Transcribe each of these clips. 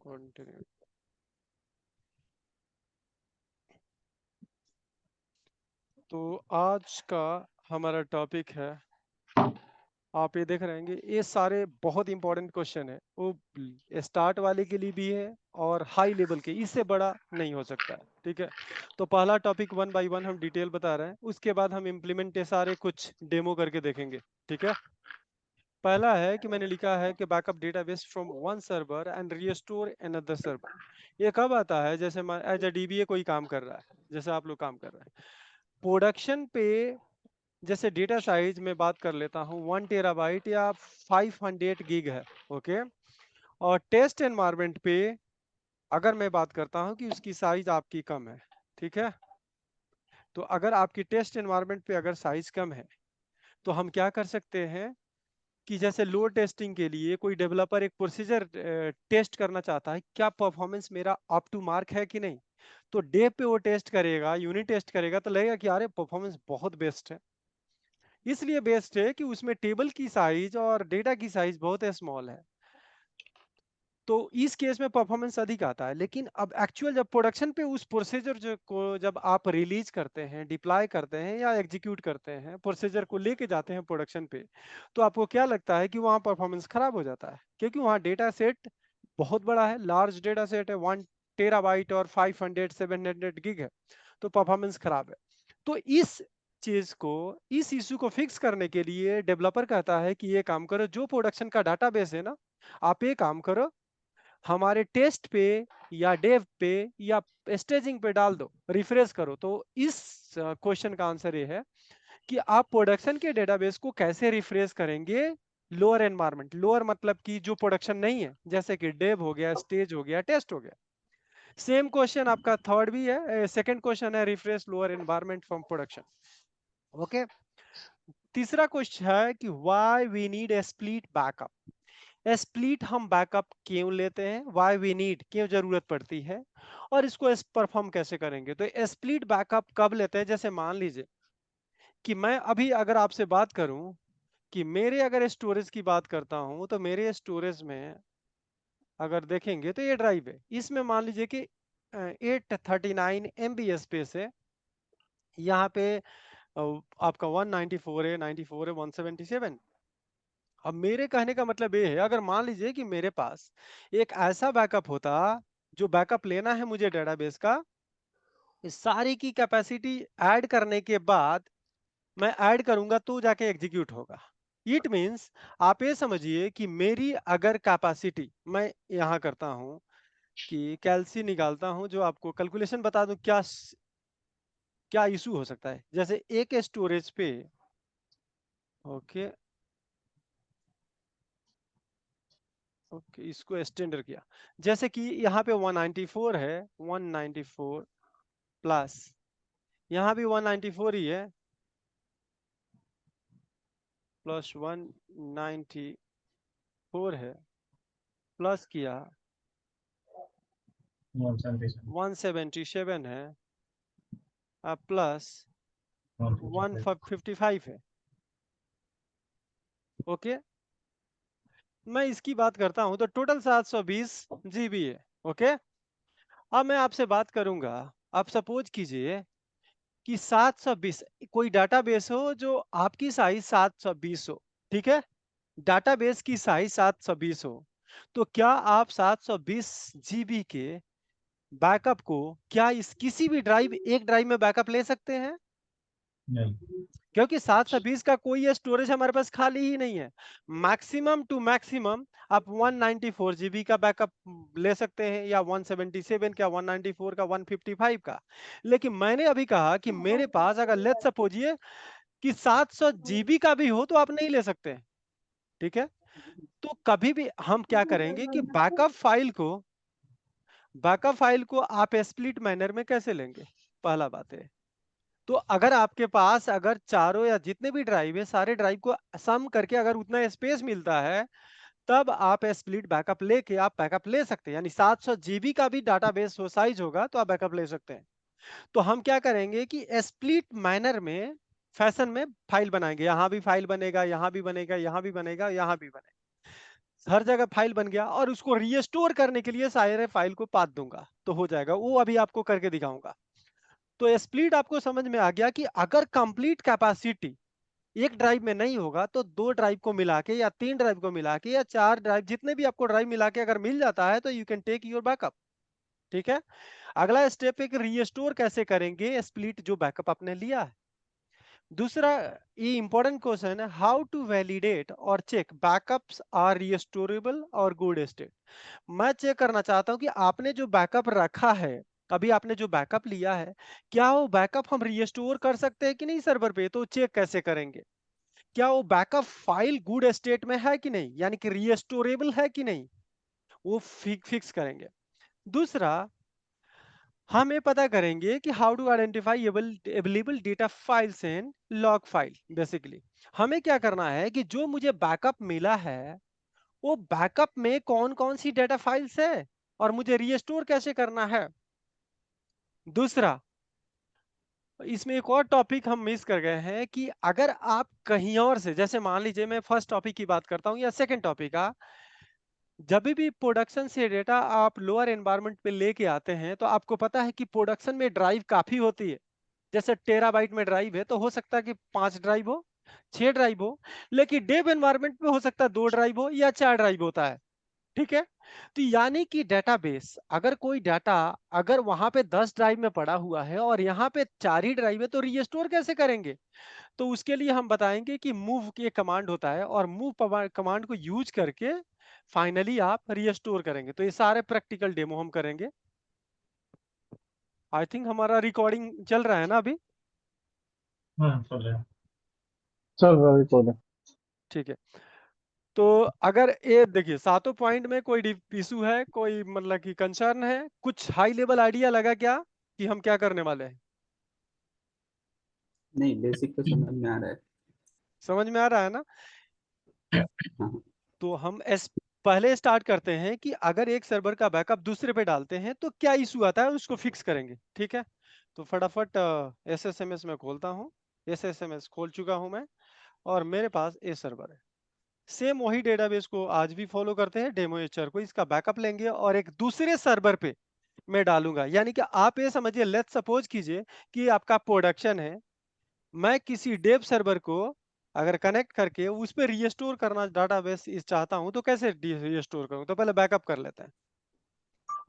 Continue. तो आज का हमारा टॉपिक है, आप ये देख रहे हैं ये सारे बहुत इंपॉर्टेंट क्वेश्चन है, वो स्टार्ट वाले के लिए भी है और हाई लेवल के, इससे बड़ा नहीं हो सकता है। ठीक है, तो पहला टॉपिक वन बाय वन हम डिटेल बता रहे हैं, उसके बाद हम इम्प्लीमेंट सारे कुछ डेमो करके देखेंगे। ठीक है, पहला है कि मैंने लिखा है कि backup database from one server and restore another server. ये कब आता है? जैसे एज ए डीबीए कोई काम कर रहा है, जैसे आप लोग काम कर रहे हैं प्रोडक्शन पे, जैसे डेटा साइज में बात कर लेता हूँ 1 टेराबाइट या 500 गीग है। ओके, और टेस्ट एनवायरनमेंट पे अगर मैं बात करता हूँ कि उसकी साइज आपकी कम है। ठीक है, तो अगर आपकी टेस्ट एनवायरनमेंट पे अगर साइज कम है तो हम क्या कर सकते हैं कि जैसे लोड टेस्टिंग के लिए कोई डेवलपर एक प्रोसीजर टेस्ट करना चाहता है, क्या परफॉर्मेंस मेरा अप टू मार्क है कि नहीं, तो डे पे वो टेस्ट करेगा, यूनिट टेस्ट करेगा तो लगेगा कि अरे परफॉर्मेंस बहुत बेस्ट है। इसलिए बेस्ट है कि उसमें टेबल की साइज और डेटा की साइज बहुत स्मॉल है, तो इस केस में परफॉर्मेंस अधिक आता है। लेकिन अब एक्चुअल जब प्रोडक्शन पे उस प्रोसीजर जो को जब आप रिलीज करते हैं, डिप्लॉय करते हैं या एग्जीक्यूट करते हैं, प्रोसीजर को लेके जाते हैं प्रोडक्शन पे, तो आपको क्या लगता है कि वहाँ परफॉर्मेंस खराब हो जाता है, क्योंकि वहाँ डेटा सेट बहुत बड़ा है, लार्ज डेटा सेट है, 1 टेराबाइट और 500 700 गिग है, तो परफॉर्मेंस खराब है। तो इस चीज को, इस इशू को फिक्स करने के लिए डेवलपर कहता है कि ये काम करो, जो प्रोडक्शन का डाटाबेस है ना, आप ये काम करो, हमारे टेस्ट पे या डेव पे या स्टेजिंग पे डाल दो, रिफ्रेश करो। तो इस क्वेश्चन का आंसर ये है कि आप प्रोडक्शन के डेटाबेस को कैसे रिफ्रेश करेंगे लोअर एनवायरनमेंट, लोअर मतलब कि जो प्रोडक्शन नहीं है, जैसे कि डेव हो गया, स्टेज हो गया, टेस्ट हो गया। सेम क्वेश्चन आपका थर्ड भी है, सेकंड क्वेश्चन है refresh lower environment from production. Okay, तीसरा क्वेश्चन है कि why we need a split backup. Split हम बैकअप क्यों लेते हैं, व्हाई वी नीड, क्यों जरूरत पड़ती है, और इसको परफॉर्म कैसे करेंगे। तो स्प्लिट बैकअप कब लेते हैं? जैसे मान लीजिए कि मैं अभी अगर आपसे बात करूं कि मेरे अगर स्टोरेज की बात करता हूं, तो मेरे स्टोरेज में अगर देखेंगे तो ये ड्राइव है, इसमें मान लीजिए कि 839 MB स्पेस है। यहाँ पे आपका 194 है, 94 है, 177। अब मेरे कहने का मतलब ये है, अगर मान लीजिए कि मेरे पास एक ऐसा बैकअप होता, जो बैकअप लेना है मुझे डेटाबेस का, इस सारी की कैपेसिटी ऐड करने के बाद मैं ऐड करूंगा तो जाके एग्जीक्यूट होगा। इट मींस आप ये समझिए कि मेरी अगर कैपेसिटी, मैं यहाँ करता हूँ कि कैलसी निकालता हूँ, जो आपको कैलकुलेशन बता दूं क्या क्या इशू हो सकता है। जैसे एक स्टोरेज पे, ओके ओके, इसको एक्सटेंडर किया, जैसे कि यहाँ पे 194 है, 194 प्लस यहाँ भी 194 ही है, प्लस 194 है, प्लस किया 177 है, अब प्लस 155 है। ओके, मैं इसकी बात करता हूं तो टोटल 720 GB है। ओके, अब मैं आपसे बात करूंगा, आप सपोज कीजिए कि 720, कोई डाटाबेस हो जो आपकी साइज 720 हो। ठीक है, डाटाबेस की साइज 720 हो, तो क्या आप 720 GB के बैकअप को, क्या इस किसी भी ड्राइव, एक ड्राइव में बैकअप ले सकते हैं? नहीं। क्योंकि 720 का कोई स्टोरेज हमारे पास खाली ही नहीं है। मैक्सिमम टू मैक्सिमम आप 194 GB का बैकअप ले सकते हैं, या 177 का, 194 का, 155 का। लेकिन मैंने अभी कहा कि मेरे पास अगर लेट्स सपोजिए कि 700 GB का भी हो तो आप नहीं ले सकते हैं। ठीक है, तो कभी भी हम क्या करेंगे कि बैकअप फाइल को आप स्प्लिट मैनर में कैसे लेंगे, पहला बात है। तो अगर आपके पास अगर चारों या जितने भी ड्राइव है, सारे ड्राइव को सम करके अगर उतना स्पेस मिलता है, तब आप स्प्लिट बैकअप लेके आप बैकअप ले सकते हैं। यानी 700 GB का भी डाटाबेस हो, साइज होगा तो आप बैकअप ले सकते हैं। तो हम क्या करेंगे कि स्प्लिट मैनर में, फैशन में फाइल बनाएंगे, यहां भी फाइल बनेगा, यहां भी बनेगा, यहां भी बनेगा, यहां भी बनेगा। हर जगह फाइल बन गया, और उसको रीस्टोर करने के लिए सारे फाइल को पाथ दूंगा तो हो जाएगा। वो अभी आपको करके दिखाऊंगा। तो स्प्लिट आपको समझ में आ गया कि अगर कंप्लीट कैपेसिटी एक ड्राइव में नहीं होगा तो दो ड्राइव को मिला के, या तीन ड्राइव को मिला के, या चार ड्राइव, जितने भी आपको ड्राइव मिला के अगर मिल जाता है तो you can take your backup. ठीक है। अगला स्टेप है कि रीस्टोर कैसे करेंगे स्प्लिट जो बैकअप आपने लिया है। दूसरा, ये इंपॉर्टेंट क्वेश्चन है, हाउ टू वैलिडेट और चेक बैकअप्स आर रीस्टोरेबल और गुड स्टेट। मैं चेक करना चाहता हूं कि आपने जो बैकअप रखा है, अभी आपने जो बैकअप लिया है, क्या वो बैकअप हम रीस्टोर कर सकते हैं कि नहीं सर्वर पे, तो चेक कैसे करेंगे। क्या वो बैकअप फाइल गुड स्टेट में है कि नहीं, यानी कि रीस्टोरेबल है कि नहीं, वो फिक्स करेंगे। दूसरा, हम ये पता करेंगे कि how to identify available data files in log file. Basically हमें क्या करना है कि जो मुझे बैकअप मिला है, वो बैकअप में कौन कौन सी डेटा फाइल्स है और मुझे रीस्टोर कैसे करना है। दूसरा, इसमें एक और टॉपिक हम मिस कर गए हैं कि अगर आप कहीं और से, जैसे मान लीजिए मैं फर्स्ट टॉपिक की बात करता हूं या सेकंड टॉपिक का, जब भी प्रोडक्शन से डेटा आप लोअर एनवायरनमेंट पे लेके आते हैं तो आपको पता है कि प्रोडक्शन में ड्राइव काफी होती है। जैसे टेराबाइट में ड्राइव है तो हो सकता है कि 5 ड्राइव हो, 6 ड्राइव हो, लेकिन डेव एनवायरनमेंट में हो सकता है 2 ड्राइव हो या 4 ड्राइव होता है। ठीक है। तो यानी कि डेटाबेस, अगर कोई डाटा अगर वहां पे 10 ड्राइव में पड़ा हुआ है और यहाँ पे 4 ही ड्राइव है, तो रीस्टोर कैसे करेंगे। तो उसके लिए हम बताएंगे कि मूव के कमांड होता है, और मूव कमांड को यूज करके फाइनली आप रीस्टोर करेंगे। तो ये सारे प्रैक्टिकल डेमो हम करेंगे। आई थिंक हमारा रिकॉर्डिंग चल रहा है ना अभी। हाँ चल रहा है। चल रहा है कोड। ठीक है। तो अगर ये देखिए, सातों पॉइंट में कोई इशू है, कोई मतलब कि कंसर्न है, कुछ हाई लेवल आइडिया लगा क्या कि हम क्या करने वाले हैं। नहीं, बेसिक तो समझ में आ रहा है। समझ में आ रहा है ना। हाँ। तो हम पहले स्टार्ट करते हैं कि अगर एक सर्वर का बैकअप दूसरे पे डालते हैं तो क्या इशू आता है, उसको फिक्स करेंगे। ठीक है। तो फटाफट एसएसएमएस में खोलता हूँ। एसएसएमएस खोल चुका हूँ मैं, और मेरे पास ए सर्वर है। सेम वही डेटाबेस को आज भी फॉलो करते हैं, डेमो एचआर को, इसका बैकअप लेंगे और एक दूसरे सर्वर पे मैं डालूंगा। यानी कि आप ये समझिए, लेट्स सपोज कीजिए कि आपका प्रोडक्शन है, मैं किसी डेव सर्वर को अगर कनेक्ट करके उस पर रीस्टोर करना डाटाबेस इस चाहता हूं, तो कैसे रीस्टोर करूं, तो पहले बैकअप कर लेते हैं।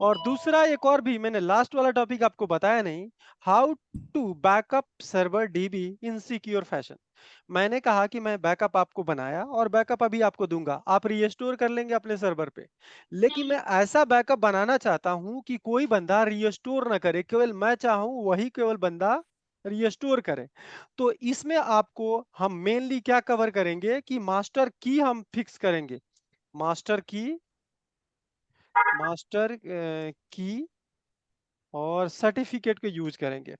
और दूसरा, एक और भी मैंने लास्ट वाला टॉपिक आपको बताया नहीं, how to backup server DB in secure fashion. मैंने कहा कि मैं बैकअप आपको बनाया और बैकअप अभी आपको दूंगा, आप रीस्टोर कर लेंगे अपने सर्वर पे। लेकिन मैं ऐसा बैकअप बनाना चाहता हूं कि कोई बंदा रीस्टोर ना करे, केवल मैं चाहूं वही केवल बंदा रीस्टोर करे। तो इसमें आपको हम मेनली क्या कवर करेंगे कि मास्टर की हम फिक्स करेंगे। मास्टर की, मास्टर की और सर्टिफिकेट को यूज करेंगे।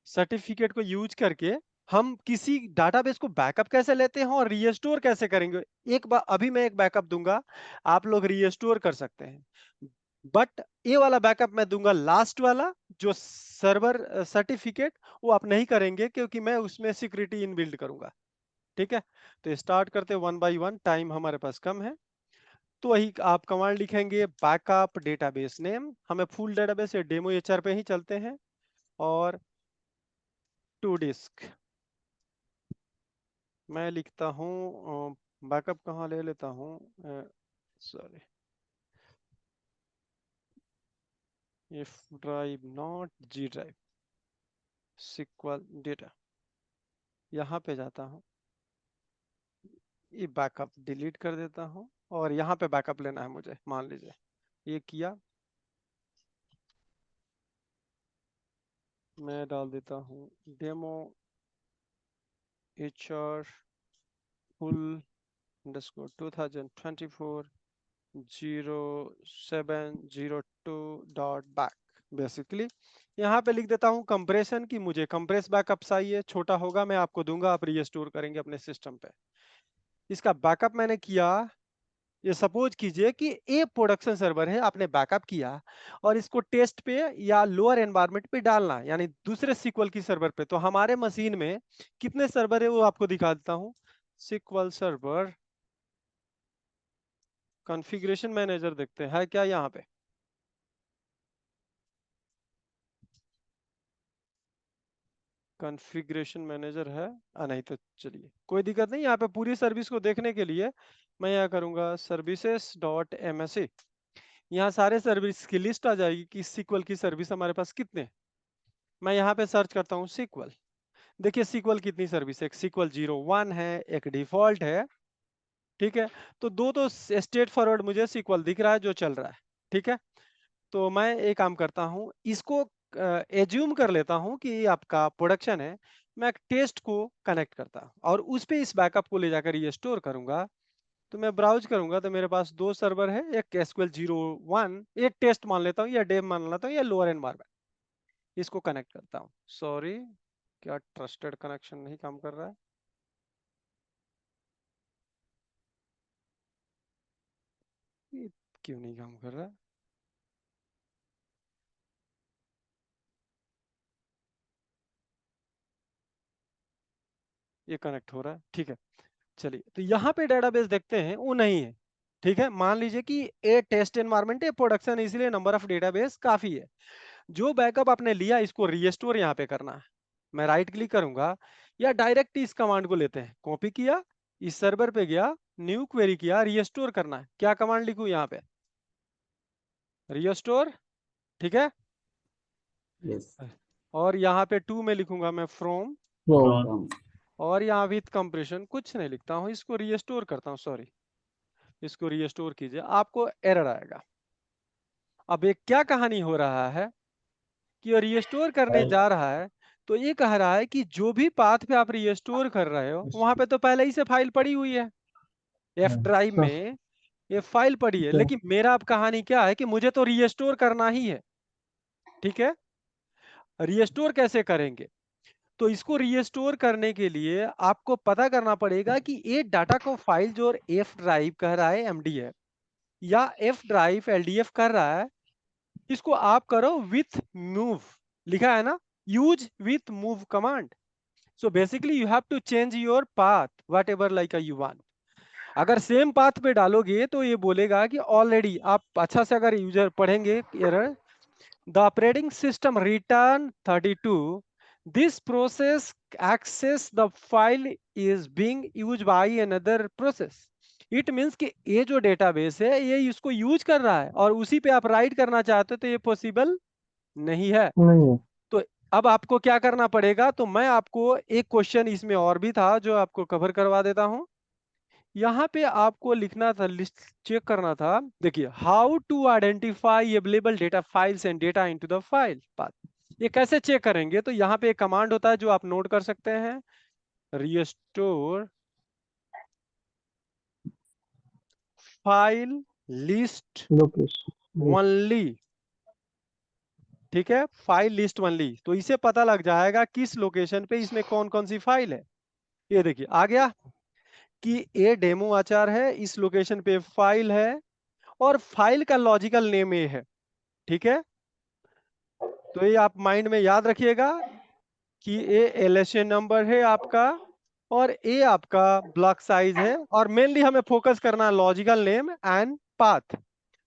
सर्टिफिकेट को यूज करके हम किसी डाटाबेस को बैकअप कैसे लेते हैं और रीस्टोर कैसे करेंगे। एक बार अभी मैं एक बैकअप दूंगा, आप लोग रीस्टोर कर सकते हैं, बट ये वाला बैकअप मैं दूंगा लास्ट वाला, जो सर्वर सर्टिफिकेट, वो आप नहीं करेंगे क्योंकि मैं उसमें सिक्योरिटी इनबिल्ड करूंगा। ठीक है। तो स्टार्ट करते हैं वन बाय वन, टाइम हमारे पास कम है। तो वही आप कमांड लिखेंगे, बैकअप डेटाबेस नेम, हमें फुल डेटाबेस या डेमो एचआर पे ही चलते हैं, और टू डिस्क मैं लिखता हूँ। बैकअप कहाँ ले लेता हूँ, sorry, if drive not G drive SQL data, यहाँ पे जाता हूँ, ये बैकअप डिलीट कर देता हूँ, और यहाँ पे बैकअप लेना है मुझे, मान लीजिए ये किया, मैं डाल देता हूँ demo HR full underscore 2024 0702 dot back. Basically यहाँ पे लिख देता हूँ कंप्रेशन की, मुझे कंप्रेस बैकअप चाहिए, छोटा होगा मैं आपको दूंगा, आप रीस्टोर करेंगे अपने सिस्टम पे। इसका बैकअप मैंने किया। ये सपोज कीजिए कि ए प्रोडक्शन सर्वर है, आपने बैकअप किया और इसको टेस्ट पे या लोअर एनवायरनमेंट पे डालना, यानी दूसरे सीक्वल की सर्वर पे। तो हमारे मशीन में कितने सर्वर है वो आपको दिखा देता हूँ। SQL सर्वर कॉन्फ़िगरेशन मैनेजर देखते हैं, है क्या यहाँ पे? कॉन्फ़िगरेशन मैनेजर है? नहीं तो चलिए कोई दिक्कत नहीं, यहाँ पे पूरी सर्विस को देखने के लिए मैं यहाँ करूँगा services.msc। यहाँ सारे सर्विस की लिस्ट आ जाएगी कि SQL की सर्विस हमारे पास कितने हैं। मैं यहाँ पे सर्च करता हूँ SQL। देखिए SQL कितनी सर्विस है, एक SQL 01 है, एक डिफॉल्ट है, ठीक है। तो दो तो स्ट्रेट फॉरवर्ड मुझे SQL दिख रहा है जो चल रहा है, ठीक है। तो मैं एक काम करता हूँ, इसको एज्यूम कर लेता हूँ कि आपका प्रोडक्शन है। मैं एक टेस्ट को कनेक्ट करता हूँ और उस पे इस बैकअप को ले जाकर ये स्टोर करूंगा। तो मैं ब्राउज करूंगा तो मेरे पास दो सर्वर है, एक SQL 01, एक टेस्ट मान लेता हूँ या डेव मान लेता हूँ या लोअर एनवायरमेंट, इसको कनेक्ट करता हूँ। सॉरी, क्या ट्रस्टेड कनेक्शन नहीं काम कर रहा है? ये क्यों नहीं काम कर रहा है? ये कनेक्ट हो रहा है, ठीक है। चलिए तो यहाँ पे डेटाबेस देखते हैं, वो नहीं है, ठीक है। मान लीजिए कि ए टेस्ट एनवायरमेंट है, प्रोडक्शन, इसलिए नंबर ऑफ डेटाबेस काफी है। जो बैकअप आपने लिया इसको रीस्टोर यहाँ पे करना है। मैं राइट क्लिक करूंगा या डायरेक्ट इस कमांड को लेते हैं, कॉपी किया, इस सर्वर पे गया, न्यू क्वेरी किया, रीस्टोर करना है। क्या कमांड लिखूं यहाँ पे? रीस्टोर, ठीक है। यस। और यहाँ पे टू में लिखूंगा मैं फ्रॉम, फ्रॉम। फ्रॉम। और यहाँ विथ कंप्रेशन कुछ नहीं लिखता हूँ, इसको रीस्टोर करता हूँ। सॉरी, इसको रीस्टोर कीजिए, आपको एरर आएगा। अब ये क्या कहानी हो रहा है कि ये रीस्टोर करने जा रहा है, तो ये कह रहा है कि जो भी पाथ पे आप रीस्टोर कर रहे हो वहां पे तो पहले ही से फाइल पड़ी हुई है, एफ ड्राइव सर में ये फाइल पड़ी है। सर लेकिन मेरा अब कहानी क्या है कि मुझे तो रीस्टोर करना ही है, ठीक है। रीस्टोर कैसे करेंगे? तो इसको रीस्टोर करने के लिए आपको पता करना पड़ेगा कि ये डाटा को फाइल जो एफ ड्राइव कह रहा है MDF या एफ ड्राइव LDF कर रहा है, इसको आप करो विथ मूव, लिखा है ना, use with move command. So basically you have to change your path whatever like you want. अगर सेम पाथ पे डालोगे तो ये बोलेगा कि ऑलरेडी, आप अच्छा से अगर यूजर पढ़ेंगे error, the operating system return 32, this process access the file is being used by another process. It means कि ये जो डेटाबेस है ये इसको यूज कर रहा है और उसी पे आप राइट करना चाहते हो, तो ये पॉसिबल नहीं है। नहीं है। तो अब आपको क्या करना पड़ेगा? तो मैं आपको एक क्वेश्चन इसमें और भी था जो आपको कवर करवा देता हूं। यहाँ पे आपको लिखना था, लिस्ट चेक करना था। देखिए, how to identify available data files and data into the file path. ये कैसे चेक करेंगे? तो यहाँ पे एक कमांड होता है जो आप नोट कर सकते हैं, restore file list location. Only, ठीक है। फाइल लिस्ट ओनली, तो इसे पता लग जाएगा किस लोकेशन पे इसमें कौन कौन सी फाइल है। ये देखिए आ गया कि ये डेमो आचार है, इस लोकेशन पे फाइल है और फाइल का लॉजिकल नेम ये है, ठीक है। तो ये आप माइंड में याद रखिएगा कि ये LSA नंबर है आपका और ये आपका ब्लॉक साइज है, और मेनली हमें फोकस करना है लॉजिकल नेम एंड पाथ।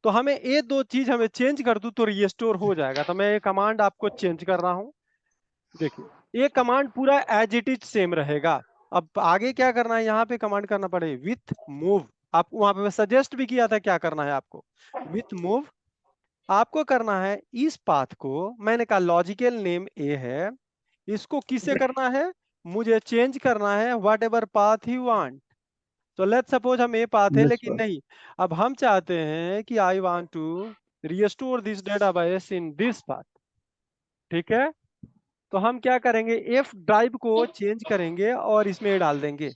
तो हमें ये दो चीज हमें चेंज कर दूं तो रीस्टोर हो जाएगा। तो मैं ये कमांड आपको चेंज कर रहा हूं। देखिए, ये कमांड पूरा एज इट इज सेम रहेगा। अब आगे क्या करना है, यहाँ पे कमांड करना पड़ेगा विथ मूव। आप वहां पे सजेस्ट भी किया था क्या करना है आपको, विथ मूव। आपको करना है इस पाथ को, मैंने कहा लॉजिकल नेम ए है, इसको किससे करना है? मुझे चेंज करना है whatever path you want. तो लेट सपोज हम ए पाथ है, यस लेकिन सर। नहीं, अब हम चाहते हैं कि I want to restore this database in this path, ठीक है। तो हम क्या करेंगे, एफ ड्राइव को चेंज करेंगे और इसमें डाल देंगे,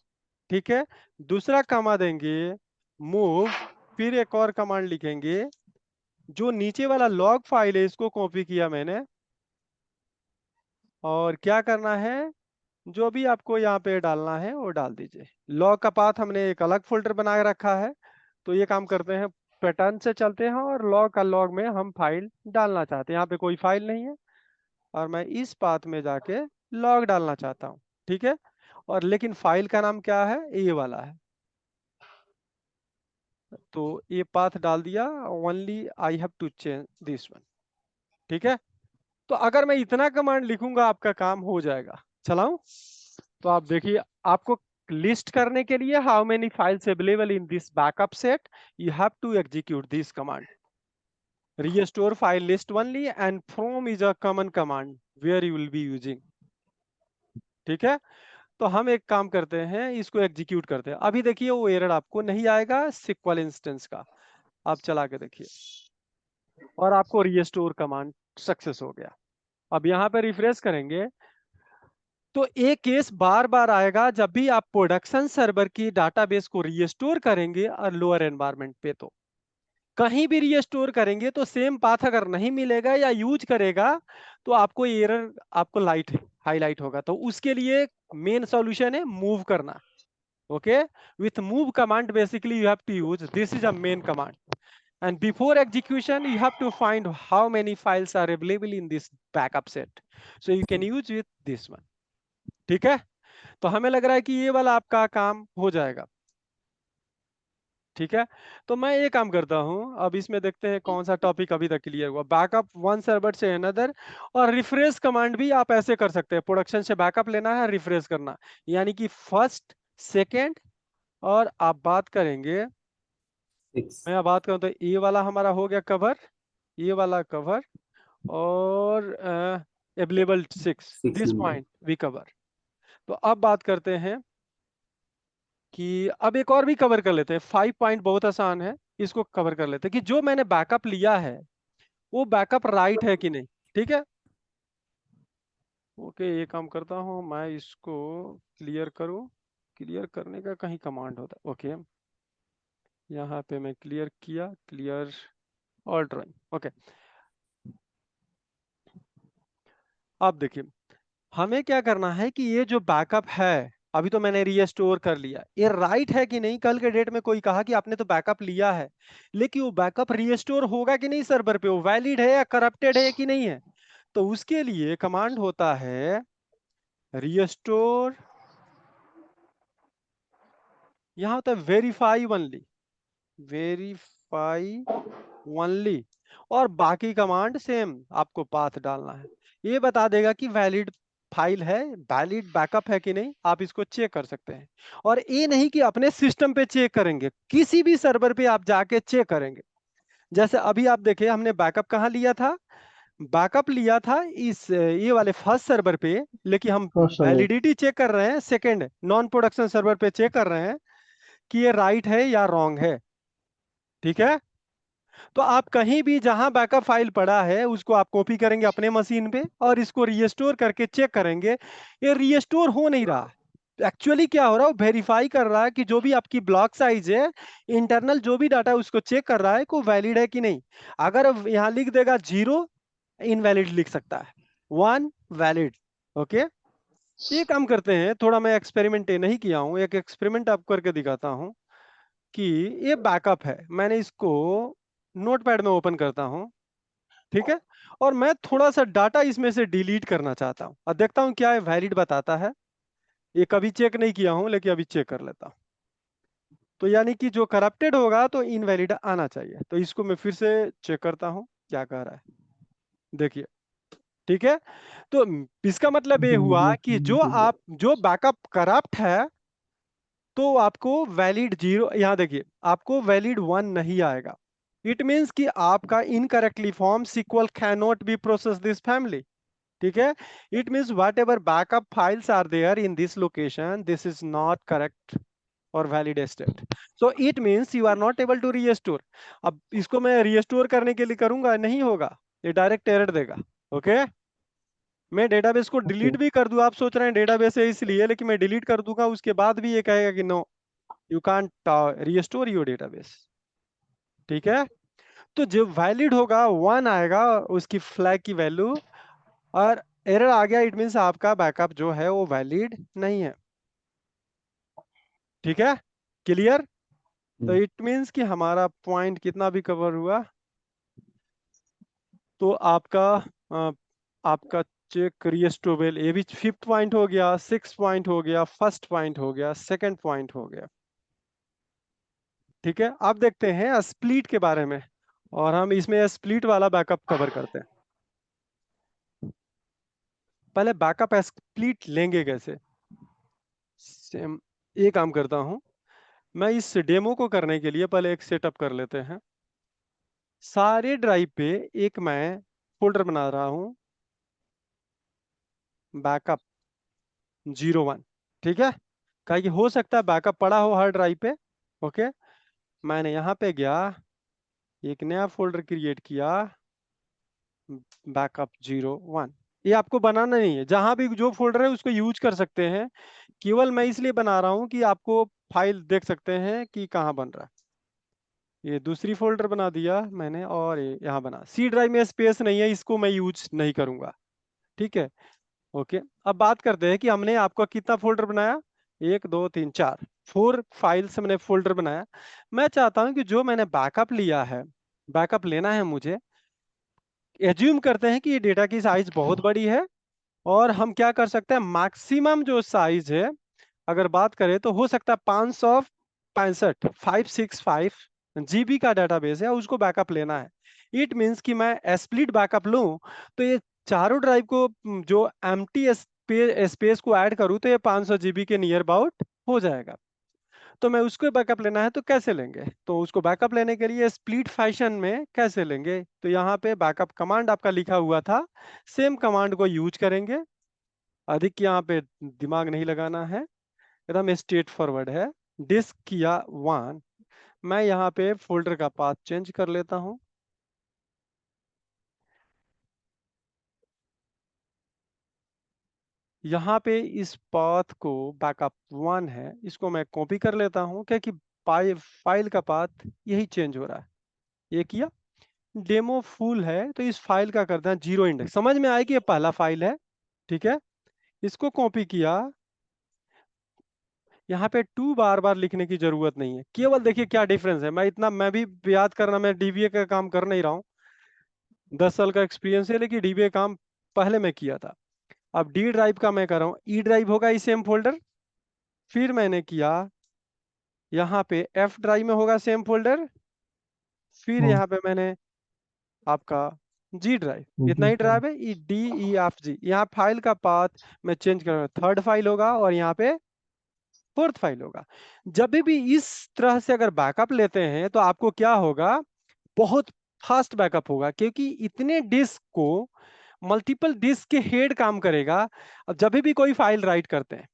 ठीक है। दूसरा कमा देंगे मूव, फिर एक और कमांड लिखेंगे, जो नीचे वाला लॉग फाइल है इसको कॉपी किया मैंने, और क्या करना है, जो भी आपको यहाँ पे डालना है वो डाल दीजिए। लॉग का पाथ हमने एक अलग फोल्डर बना के रखा है, तो ये काम करते हैं, पैटर्न से चलते हैं और लॉग का लॉग में हम फाइल डालना चाहते हैं। यहाँ पे कोई फाइल नहीं है और मैं इस पाथ में जाके लॉग डालना चाहता हूँ, ठीक है। और लेकिन फाइल का नाम क्या है, ये वाला है। तो ये पाथ डाल दिया, only I have to change this one. ठीक है, तो अगर मैं इतना कमांड लिखूंगा आपका काम हो जाएगा। चलाऊं? तो आप देखिए, आपको लिस्ट करने के लिए how many files available in this backup set, you have to execute this command, restore file list only, and from is a common command where you will be using। ठीक है, तो हम एक काम करते हैं, इसको एग्जीक्यूट करते हैं। अभी देखिए वो एरर आपको नहीं आएगा SQL इंस्टेंस का। आप चला के देखिए, और आपको रीस्टोर कमांड सक्सेस हो गया। अब यहाँ पे रिफ्रेश करेंगे तो एक केस बार बार आएगा जब भी आप प्रोडक्शन सर्वर की डाटाबेस को रीस्टोर करेंगे और लोअर एनवायरनमेंट पे। तो कहीं भी रीस्टोर करेंगे तो सेम पाथ अगर नहीं मिलेगा या यूज करेगा तो आपको एरर, आपको लाइट हाईलाइट होगा। तो उसके लिए मेन सॉल्यूशन है मूव करना। Okay, with move command basically you have to use, this is a main command, and before execution you have to find how many files are available in this backup set, so you can use with this one। ठीक है, तो हमें लग रहा है कि ये वाला आपका काम हो जाएगा। ठीक है, तो मैं ये काम करता हूं, अब इसमें देखते हैं कौन सा टॉपिक अभी तक क्लियर हुआ। बैकअप वन सर्वर से अनदर, और रिफ्रेश कमांड भी आप ऐसे कर सकते हैं, प्रोडक्शन से बैकअप लेना है, रिफ्रेश करना, यानी कि फर्स्ट सेकेंड। और आप बात करेंगे, 6 मैं बात करूं तो ये वाला हमारा हो गया कवर, ये वाला कवर, और available 6, 6 this number. Point we cover. तो अब बात करते हैं कि अब एक और भी कवर कर लेते हैं। 5 पॉइंट बहुत आसान है, इसको कवर कर लेते हैं कि जो मैंने बैकअप लिया है वो बैकअप राइट है कि नहीं। ठीक है, ओके, ये काम करता हूँ मैं, इसको क्लियर करूँ। क्लियर करने का कहीं कमांड होता है, ओके, यहाँ पे मैं क्लियर किया, क्लियर ऑल ड्राइंग। ओके, अब देखिए हमें क्या करना है कि ये जो बैकअप है, अभी तो मैंने रीस्टोर कर लिया, ये राइट है कि नहीं। कल के डेट में कोई कहा कि आपने तो बैकअप लिया है, लेकिन वो बैकअप रीस्टोर होगा कि नहीं सर्वर पे, वो वैलिड है या करप्टेड है कि नहीं है। तो उसके लिए कमांड होता है रीस्टोर, यहां होता है वेरीफाई ओनली, वेरीफाई ओनली, और बाकी कमांड सेम, आपको पाथ डालना है। ये बता देगा कि वैलिड फाइल है, वैलिड बैकअप है कि नहीं, आप इसको चेक कर सकते हैं। और ये नहीं कि अपने सिस्टम पे चेक करेंगे, किसी भी सर्वर पे आप जाके चेक करेंगे। जैसे अभी आप देखें, हमने बैकअप कहाँ लिया था, बैकअप लिया था इस ये वाले फर्स्ट सर्वर पे, लेकिन हम फर्स्ट सर्वर। वैलिडिटी चेक कर रहे हैं सेकंड नॉन प्रोडक्शन सर्वर पे, चेक कर रहे हैं कि ये राइट है या रॉन्ग है। ठीक है, तो आप कहीं भी जहां बैकअप फाइल पड़ा है उसको आप कॉपी करेंगे अपने मशीन पे और इसको रीस्टोर करके चेक करेंगे, ये रीस्टोर हो नहीं रहा। एक्चुअली क्या हो रहा है, वो वेरीफाई कर रहा है कि जो भी आपकी ब्लॉक साइज है, इंटरनल जो भी डाटा है उसको चेक कर रहा है को वैलिड है कि नहीं। अगर यहाँ लिख देगा 0 इनवैलिड लिख सकता है, 1 वैलिड। ओके, ये काम करते हैं, थोड़ा मैं एक्सपेरिमेंट नहीं किया हूं, एक एक्सपेरिमेंट आपको करके दिखाता हूं कि ये बैकअप है। मैंने इसको नोटपैड में ओपन करता हूं, ठीक है, और मैं थोड़ा सा डाटा इसमें से डिलीट करना चाहता हूं, और देखता हूं क्या है वैलिड बताता है। ये कभी चेक नहीं किया हूं, लेकिन अभी चेक कर लेता हूं। तो यानी कि जो करप्टेड होगा तो इनवैलिड आना चाहिए। तो इसको मैं फिर से चेक करता हूं क्या कह रहा है, देखिए। ठीक है, तो इसका मतलब ये हुआ कि जो बैकअप करप्ट है तो आपको वैलिड 0, यहां देखिए आपको वैलिड 1 नहीं आएगा। इट मींस कि आपका incorrectly form SQL can not be process this family. ठीक है, it means whatever backup files are there in this location, this is not correct और valid state, so it means you are not able to restore. अब इसको मैं restore करने के लिए करूंगा, नहीं होगा, ये डायरेक्ट एरर देगा। ओके, मैं डेटाबेस को ओके। डिलीट भी कर दूं, आप सोच रहे हैं डेटाबेस है इसलिए, लेकिन मैं डिलीट कर दूंगा उसके बाद भी ये कहेगा कि no, you can't restore your database. ठीक है, तो जो वैलिड होगा 1 आएगा उसकी फ्लैग की वैल्यू, और एरर आ गया, इट मींस आपका बैकअप जो है वो वैलिड नहीं है। ठीक है, क्लियर। तो इट मींस कि हमारा पॉइंट कितना भी कवर हुआ, तो आपका चेक रिस्टोरेबल, ये भी 5th पॉइंट हो गया, 6th पॉइंट हो गया, 1st पॉइंट हो गया, 2nd पॉइंट हो गया। ठीक है, अब देखते हैं स्प्लिट के बारे में, और हम इसमें स्प्लिट वाला बैकअप कवर करते हैं। पहले बैकअप स्प्लिट लेंगे कैसे। सेम ये काम करता हूं मैं, इस डेमो को करने के लिए पहले एक सेटअप कर लेते हैं। सारे ड्राइव पे एक मैं फोल्डर बना रहा हूं, बैकअप 01। ठीक है, कहा कि हो सकता है बैकअप पड़ा हो हर ड्राइव पे। ओके, मैंने यहाँ पे गया, एक नया फोल्डर क्रिएट किया, बैकअप 01। ये आपको बनाना नहीं है, जहां भी जो फोल्डर है उसको यूज कर सकते हैं। केवल मैं इसलिए बना रहा हूं कि आपको फाइल देख सकते हैं कि कहाँ बन रहा है। ये दूसरी फोल्डर बना दिया मैंने, और ये यहाँ बना। सी ड्राइव में स्पेस नहीं है, इसको मैं यूज नहीं करूंगा। ठीक है, ओके। अब बात करते हैं कि हमने आपको कितना फोल्डर बनाया, 1 2 3 4, 4 फाइल्स हमने फोल्डर बनाया। मैं चाहता हूं कि जो मैंने बैकअप लिया है, बैकअप लेना है मुझे, एज्यूम करते हैं कि ये डेटा की साइज बहुत बड़ी है, और हम क्या कर सकते हैं, मैक्सिमम जो साइज है अगर बात करें तो हो सकता है 565 565 जीबी का डाटाबेस है, उसको बैकअप लेना है। इट मींस कि मैं स्प्लिट बैकअप लूं तो ये चारों ड्राइव को जो एम्प्टी स्पेस को ऐड करूं तो ये 500 जीबी के नियर अबाउट हो जाएगा। तो मैं उसको बैकअप लेना है तो कैसे लेंगे, तो उसको बैकअप लेने के लिए स्प्लिट फैशन में कैसे लेंगे, तो यहाँ पे बैकअप कमांड आपका लिखा हुआ था, सेम कमांड को यूज करेंगे। अधिक यहाँ पे दिमाग नहीं लगाना है, एकदम स्ट्रेट फॉरवर्ड है। डिस्क किया 1, मैं यहाँ पे फोल्डर का पाथ चेंज कर लेता हूँ। यहाँ पे इस पाथ को बैकअप 1 है, इसको मैं कॉपी कर लेता हूँ, क्योंकि फाइल का पाथ यही चेंज हो रहा है। ये किया, डेमो फुल है तो इस फाइल का करते हैं 0 इंडेक्स, समझ में आए कि ये पहला फाइल है। ठीक है, इसको कॉपी किया, यहाँ पे 2 बार बार लिखने की जरूरत नहीं है। केवल देखिए क्या डिफरेंस है, मैं भी याद करना, मैं डीबीए का काम कर नहीं रहा हूँ, 10 साल का एक्सपीरियंस है, लेकिन डीबीए काम पहले मैं किया था। अब डी ड्राइव का मैं कर रहा हूँ, ई ड्राइव होगा ई सेम फोल्डर, फिर मैंने किया यहाँ पे एफ ड्राइव में होगा सेम फोल्डर, फिर यहाँ पे मैंने आपका जी ड्राइव, इतना ही ड्राइव है, E D E F G. यहाँ फाइल का पाथ मैं चेंज कर रहा हूँ, 3rd फाइल होगा और यहाँ पे 4th फाइल होगा। जब भी इस तरह से अगर बैकअप लेते हैं तो आपको क्या होगा, बहुत फास्ट बैकअप होगा, क्योंकि इतने डिस्क को मल्टीपल डिस्क के हेड काम करेगा। अब जब भी कोई फाइल राइट करते हैं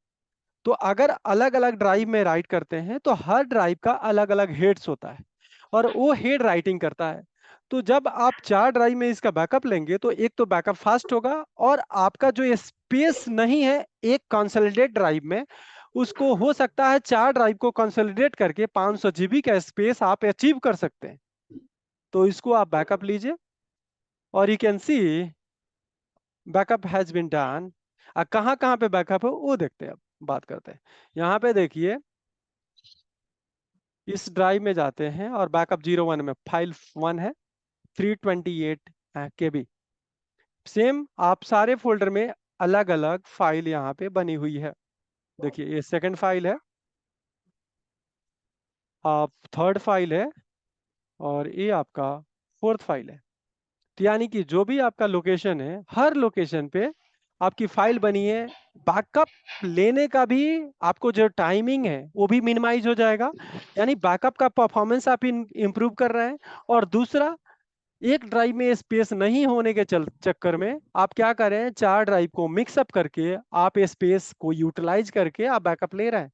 तो अगर अलग अलग ड्राइव में राइट करते हैं तो हर ड्राइव का अलग अलग हेड्स होता है, और वो हेड राइटिंग करता है। तो जब आप 4 ड्राइव में इसका बैकअप लेंगे तो एक तो बैकअप फास्ट होगा, और आपका जो स्पेस नहीं है एक कंसोलिडेट ड्राइव में, उसको हो सकता है 4 ड्राइव को कंसोलिडेट करके 500 जीबी का स्पेस आप अचीव कर सकते हैं। तो इसको आप बैकअप लीजिए, और you can see backup has been done. कहाँ कहाँ पे बैकअप है वो देखते हैं, अब बात करते हैं। यहाँ पे देखिए, इस ड्राइव में जाते हैं और बैकअप 01 में फाइल 1 है, 328 KB। सेम आप सारे फोल्डर में अलग अलग फाइल यहाँ पे बनी हुई है। देखिए ये 2nd फाइल है, आप 3rd फाइल है, और ये आपका 4th फाइल है। तो यानी कि जो भी आपका लोकेशन है, हर लोकेशन पे आपकी फाइल बनी है। बैकअप लेने का भी आपको जो टाइमिंग है वो भी मिनिमाइज हो जाएगा, यानी बैकअप का परफॉर्मेंस आप इंप्रूव कर रहे हैं। और दूसरा, एक ड्राइव में स्पेस नहीं होने के चक्कर में आप क्या कर रहे हैं, 4 ड्राइव को मिक्सअप करके आप स्पेस को यूटिलाइज करके आप बैकअप ले रहे हैं।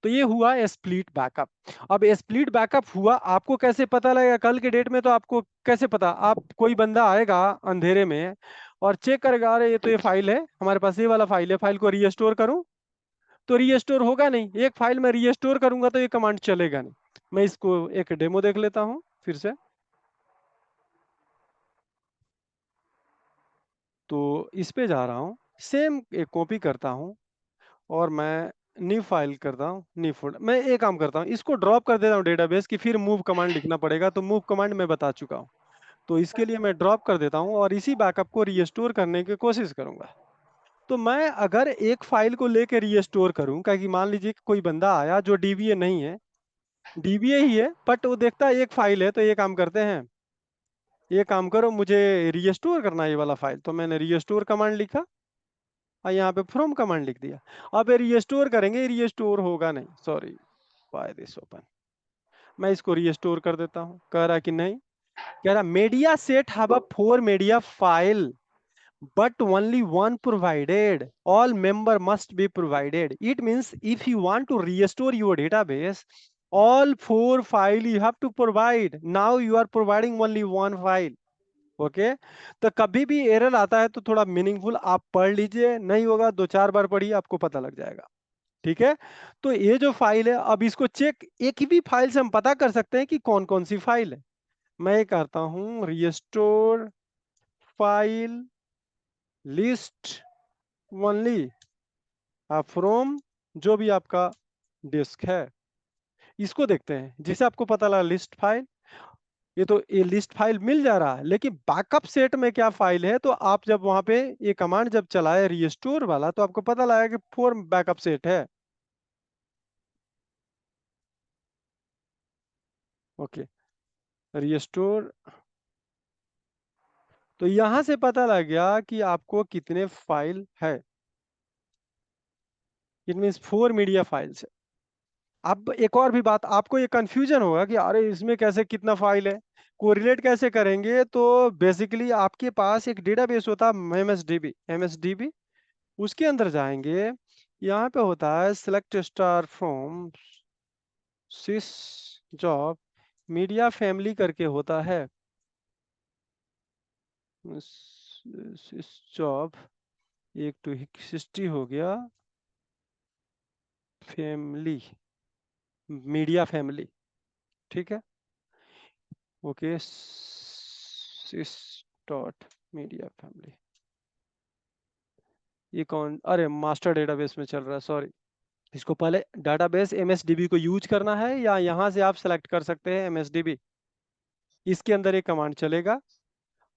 तो ये हुआ स्प्लिट बैकअप। अब स्प्लिट बैकअप हुआ, आपको कैसे पता लगेगा कल के डेट में, तो आपको कैसे पता, आप कोई बंदा आएगा अंधेरे में और चेक करेगा, अरे ये तो ये फाइल है हमारे पास, ये वाला फाइल है, फाइल को रीस्टोर करूं, तो रीस्टोर होगा नहीं। एक फाइल में रीस्टोर करूंगा तो ये कमांड चलेगा नहीं। मैं इसको एक डेमो देख लेता हूं फिर से। तो इस पे जा रहा हूँ, सेम एक कॉपी करता हूँ, और मैं न्यू फाइल करता हूँ, न्यू फोल्डर। मैं एक काम करता हूँ, इसको ड्रॉप कर देता हूँ डेटाबेस की, फिर मूव कमांड लिखना पड़ेगा, तो मूव कमांड मैं बता चुका हूँ। तो इसके लिए मैं ड्रॉप कर देता हूँ और इसी बैकअप को रीस्टोर करने की कोशिश करूंगा। तो मैं अगर एक फाइल को लेकर रीस्टोर करूं, कि मान लीजिए कि कोई बंदा आया जो डीबीए नहीं है, डीबीए ही है, बट वो देखता है एक फाइल है, तो ये काम करते हैं, ये काम करो मुझे रीस्टोर करना है ये वाला फाइल। तो मैंने रीस्टोर कमांड लिखा और यहाँ पे फ्रॉम कमांड लिख दिया। अब ये रीस्टोर करेंगे, रीस्टोर होगा नहीं, सॉरी, बाय दिस ओपन। मैं इसको रीस्टोर कर देता हूँ, कह रहा कि नहीं, कह रहा media set have a 4 media file but only one provided, all member must be provided. It means if you want to restore your database, all 4 file you have to provide. Now you are providing only one file. Okay तो कभी भी error आता है तो थोड़ा meaningful आप पढ़ लीजिए, नहीं होगा 2-4 बार पढ़िए, आपको पता लग जाएगा। ठीक है, तो ये जो फाइल है, अब इसको चेक एक ही भी फाइल से हम पता कर सकते हैं कि कौन कौन सी फाइल है। मैं ये करता हूं restore file list only from जो भी आपका डिस्क है, इसको देखते हैं। जिसे आपको पता लगा लिस्ट फाइल, ये लिस्ट फाइल मिल जा रहा है, लेकिन बैकअप सेट में क्या फाइल है, तो आप जब वहां पे ये कमांड जब चलाए रीस्टोर वाला, तो आपको पता लगा कि 4 बैकअप सेट है। ओके, रीस्टोर, तो यहां से पता लग गया कि आपको कितने फाइल है। इट मीन्स 4 मीडिया फाइल्स है। अब एक और भी बात, आपको ये कंफ्यूजन होगा कि अरे इसमें कैसे कितना फाइल है, कोरिलेट कैसे करेंगे। तो बेसिकली आपके पास एक डेटाबेस होता है एमएसडीबी, उसके अंदर जाएंगे, यहाँ पे होता है select star from sys job media family करके होता है, सिस जॉब एक टू हिस्ट्री हो गया, फैमिली, मीडिया फैमिली, ठीक है। Okay, sys dot media family, ये कौन, अरे मास्टर डेटाबेस में चल रहा है, सॉरी। इसको पहले डेटाबेस एमएसडीबी को यूज करना है, या यहाँ से आप सेलेक्ट कर सकते हैं एमएसडीबी, इसके अंदर एक कमांड चलेगा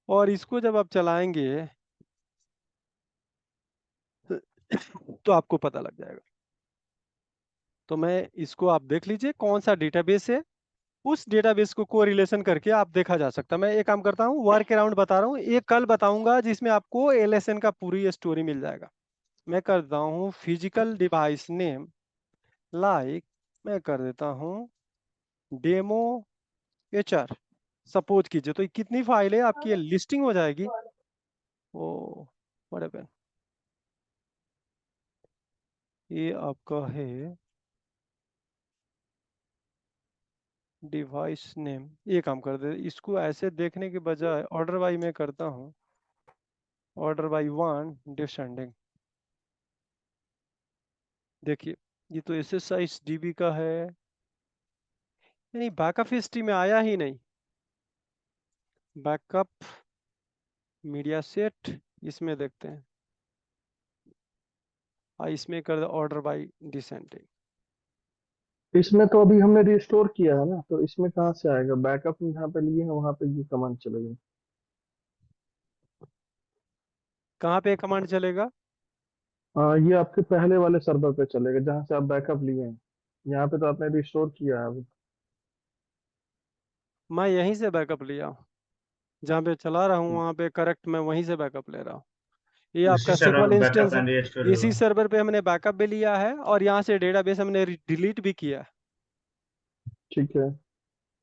और इसको जब आप चलाएंगे तो आपको पता लग जाएगा। तो मैं इसको, आप देख लीजिए कौन सा डेटाबेस है, उस डेटाबेस को कोरिलेशन करके आप देखा जा सकता है। मैं एक काम करता हूँ, वर्क अराउंड बता रहा हूँ, एक कल बताऊंगा जिसमें आपको एलएसएन का पूरी स्टोरी मिल जाएगा। मैं करता हूँ फिजिकल डिवाइस नेम, लाइक मैं कर देता हूँ डेमो एचआर, सपोज कीजिए। तो ये कितनी फाइल है आपकी, लिस्टिंग हो जाएगी। ओ व्हाटएवर, ये आपका है डिवाइस नेम। ये काम कर दे, इसको ऐसे देखने के बजाय ऑर्डर बाई में करता हूँ, ऑर्डर बाई वन डिसेंडिंग। देखिए ये तो एसएसआई डीबी का है, नहीं बैकअप हिस्ट्री में आया ही नहीं। बैकअप मीडिया सेट, इसमें देखते हैं, इसमें कर दे ऑर्डर बाई डिसेंडिंग। इसमें तो अभी हमने रिस्टोर किया है ना, तो इसमें कहाँ से आएगा? बैकअप जहाँ पे लिए हैं वहां पे ये कमांड चलेगी। कहाँ पे कमांड चलेगा? ये आपके पहले वाले सर्वर पे चलेगा जहाँ से आप बैकअप लिए हैं। यहाँ पे तो आपने रिस्टोर किया है अभी। मैं यहीं से बैकअप लिया हूँ, जहाँ पे चला रहा हूँ वहाँ पे करेक्ट, मैं वहीं से बैकअप ले रहा हूँ। ये उसी आपका सर्वर सिक्वल पे बैकअप इंस्टेंस है, एंड रिस्टोर इसी होगा। सर्वर पे हमने बैकअप भी लिया है और यहाँ से डेटाबेस हमने डिलीट भी किया है। ठीक है।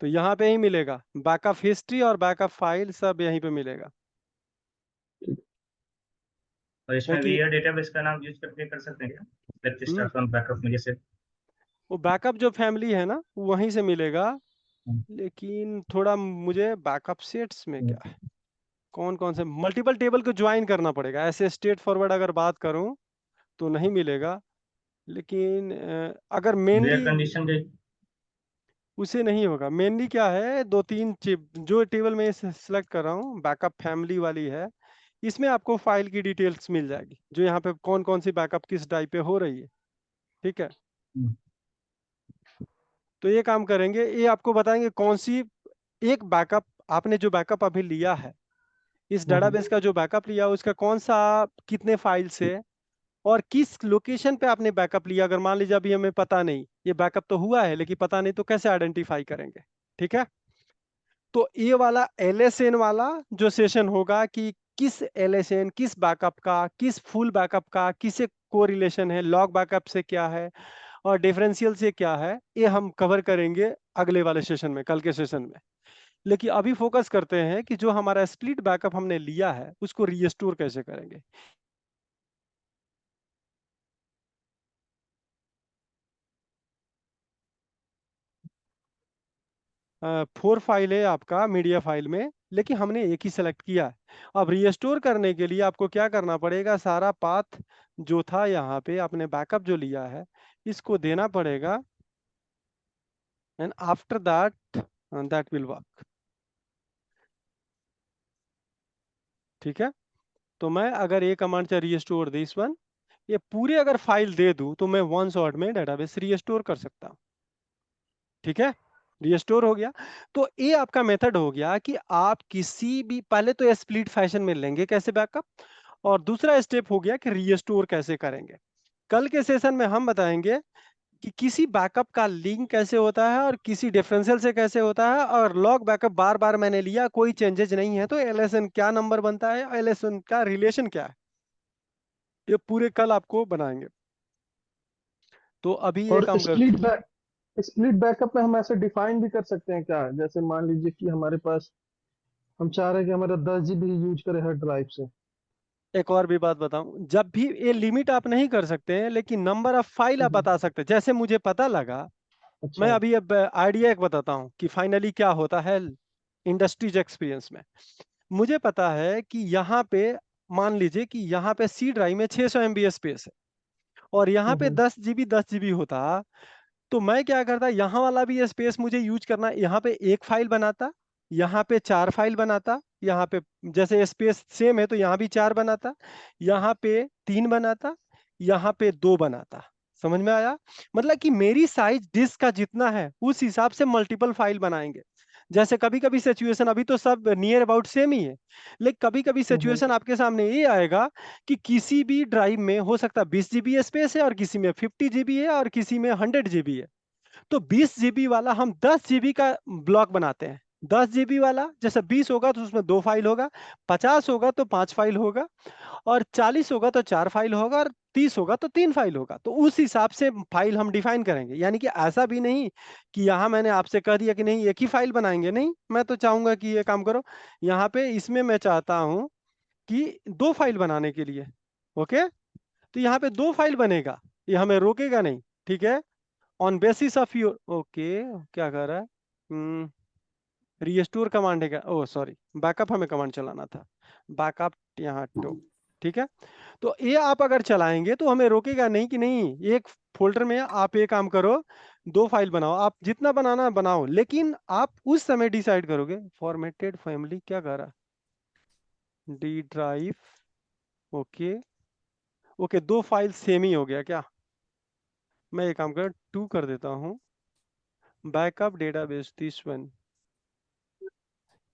तो यहाँ पे ही मिलेगा बैकअप हिस्ट्री और बैकअप फाइल, सब यहीं पे मिलेगा। और है इसमें भी कि ये डेटाबेस का नाम यूज करके कर सकते हैं क्या? Let's hmm, start from backup में जैसे। वो बैकअप जो फैमिली है ना वहीं से मिलेगा। लेकिन थोड़ा मुझे बैकअप सेट्स में क्या है, कौन कौन से मल्टीपल टेबल को ज्वाइन करना पड़ेगा। ऐसे स्ट्रेट फॉरवर्ड अगर बात करूं तो नहीं मिलेगा, लेकिन अगर वेयर मेनली कंडीशन के। उसे नहीं होगा। मेनली क्या है, 2-3 जो टेबल में सेलेक्ट कर रहा हूँ बैकअप फैमिली वाली है, इसमें आपको फाइल की डिटेल्स मिल जाएगी, जो यहाँ पे कौन कौन सी बैकअप किस टाइप पे हो रही है। ठीक है, तो ये काम करेंगे, ये आपको बताएंगे कौन सी एक बैकअप आपने जो बैकअप अभी लिया है, इस डेटाबेस का जो बैकअप लिया उसका कौन सा, कितने फाइल से और किस लोकेशन पे आपने बैकअप लिया। अगर मान लीजिए अभी हमें पता नहीं, ये बैकअप तो हुआ है लेकिन पता नहीं, तो कैसे आइडेंटिफाई करेंगे? ठीक है, तो ये वाला LSN वाला जो सेशन होगा कि किस LSN, किस बैकअप का, किस फुल बैकअप का किसे कोरिलेशन है, लॉग बैकअप से क्या है और डिफरेंशियल से क्या है, ये हम कवर करेंगे अगले वाले सेशन में, कल के सेशन में। लेकिन अभी फोकस करते हैं कि जो हमारा स्प्लिट बैकअप हमने लिया है उसको रीस्टोर कैसे करेंगे। फोर फाइल है आपका मीडिया फाइल में, लेकिन हमने एक ही सेलेक्ट किया है। अब रीस्टोर करने के लिए आपको क्या करना पड़ेगा, सारा पाथ जो था यहाँ पे आपने बैकअप जो लिया है इसको देना पड़ेगा, and after that that will work. ठीक है, तो मैं अगर ये कमांड से रीस्टोर दिस वन, ये पूरे अगर फाइल दे दूं तो मैं वन शॉट में डेटाबेस रीस्टोर कर सकता हूं। ठीक है, रीस्टोर हो गया। तो ये आपका मेथड हो गया कि आप किसी भी, पहले तो ये स्प्लिट फैशन में लेंगे कैसे बैकअप, और दूसरा स्टेप हो गया कि रीस्टोर कैसे करेंगे। कल के सेशन में हम बताएंगे कि किसी बैकअप का लिंक कैसे होता है और किसी डिफरेंशियल से कैसे होता है, और लॉग बैकअप बार बार मैंने लिया, कोई चेंजेस नहीं है, तो LSN क्या नंबर बनता है और LSN का रिलेशन क्या है, ये पूरे कल आपको बनाएंगे। तो अभी ये और काम करते। स्प्लिट बैकअप में हम ऐसे डिफाइन भी कर सकते हैं क्या? जैसे मान लीजिए कि हमारे पास, हम चाह रहे हैं कि हमारा 10 GB यूज करे हर ड्राइव से। एक और भी बात बताऊं, जब भी ये लिमिट आप नहीं कर सकते हैं लेकिन नंबर ऑफ फाइल आप हम्म, बता सकते हैं। जैसे मुझे पता लगा, मैं अच्छा। अभी अब आइडिया एक बताता हूं कि फाइनली क्या होता है इंडस्ट्रीज एक्सपीरियंस में। मुझे पता है कि यहाँ पे, मान लीजिए कि यहाँ पे सी ड्राइव में 600 MB स्पेस है और यहाँ पे हम्म, 10 GB होता, तो मैं क्या करता, यहाँ वाला भी स्पेस मुझे यूज करना, यहाँ पे एक फाइल बनाता, यहाँ पे 4 फाइल बनाता, यहाँ पे जैसे स्पेस सेम है तो यहाँ भी 4 बनाता, यहाँ पे 3 बनाता, यहाँ पे 2 बनाता। समझ में आया? मतलब कि मेरी साइज डिस्क का जितना है उस हिसाब से मल्टीपल फाइल बनाएंगे। जैसे कभी कभी सिचुएशन, अभी तो सब नियर अबाउट सेम ही है, लेकिन कभी कभी हम्म, सिचुएशन आपके सामने ये आएगा कि किसी भी ड्राइव में हो सकता है 20 GB स्पेस है और किसी में 50 GB है और किसी में 100 GB है। तो 20 GB वाला हम 10 GB का ब्लॉक बनाते हैं। 10 GB वाला जैसे 20 होगा तो उसमें 2 फाइल होगा, 50 होगा तो 5 फाइल होगा, और 40 होगा तो 4 फाइल होगा, और 30 होगा तो 3 फाइल होगा। तो उस हिसाब से फाइल हम डिफाइन करेंगे। यानी कि ऐसा भी नहीं कि यहाँ मैंने आपसे कह दिया कि नहीं एक ही फाइल बनाएंगे, नहीं, मैं तो चाहूंगा कि ये काम करो, यहाँ पे इसमें मैं चाहता हूँ कि 2 फाइल बनाने के लिए। ओके, तो यहाँ पे 2 फाइल बनेगा, ये हमें रोकेगा नहीं। ठीक है, on basis of your, okay, क्या कर रहा है, रीस्टोर कमांड है क्या? ओह सॉरी, बैकअप हमें कमांड चलाना था, बैकअप यहाँ टू। ठीक है, तो ये आप अगर चलाएंगे तो हमें रोकेगा नहीं कि नहीं एक फोल्डर में आप ये काम करो, 2 फाइल बनाओ, आप जितना बनाना बनाओ, लेकिन आप उस समय डिसाइड करोगे फॉर्मेटेड फैमिली क्या कर रहा है, D drive. Okay, okay, 2 file same ही हो गया क्या? मैं ये काम कर 2 कर देता हूँ, बैकअप डेटाबेस दिस वन।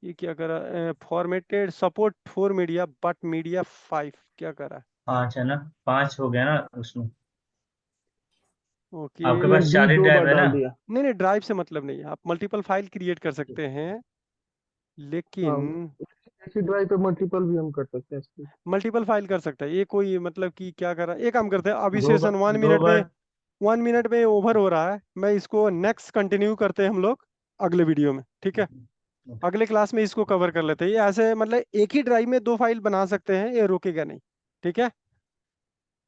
ये क्या करा, formatted support for media but media 5 क्या करा? 5 है ना, 5 हो गया ना उसमें। ओके, आपके एक पास डी 4 ही 2 बार ड्राइव है ना। डाल दिया। नहीं नहीं, ड्राइव से मतलब नहीं है, आप मल्टीपल फाइल क्रिएट कर सकते हैं, हाँ, लेकिन एक ही ड्राइव पे मल्टीपल भी हम कर सकते हैं इसकी। मल्टीपल फाइल कर सकता है ये कोई, मतलब कि क्या करा, एक काम करते हैं अभी दो सेशन बार, 1 दो मिनट में, बार। 1 मिनट में ओवर हो रहा है, मैं इसको नेक्स्ट कंटिन्यू करते हैं हम लोग अगले वीडियो में। ठीक है, अगले क्लास में इसको कवर कर लेते हैं। ये ऐसे मतलब एक ही ड्राइव में 2 फाइल बना सकते हैं, ये रोकेगा नहीं। ठीक है,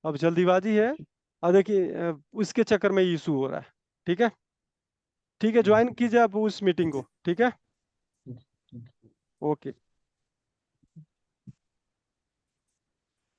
अब जल्दीबाजी है, अब देखिए उसके चक्कर में इशू हो रहा है। ठीक है, ठीक है, ज्वाइन कीजिए आप उस मीटिंग को। ठीक है, ओके।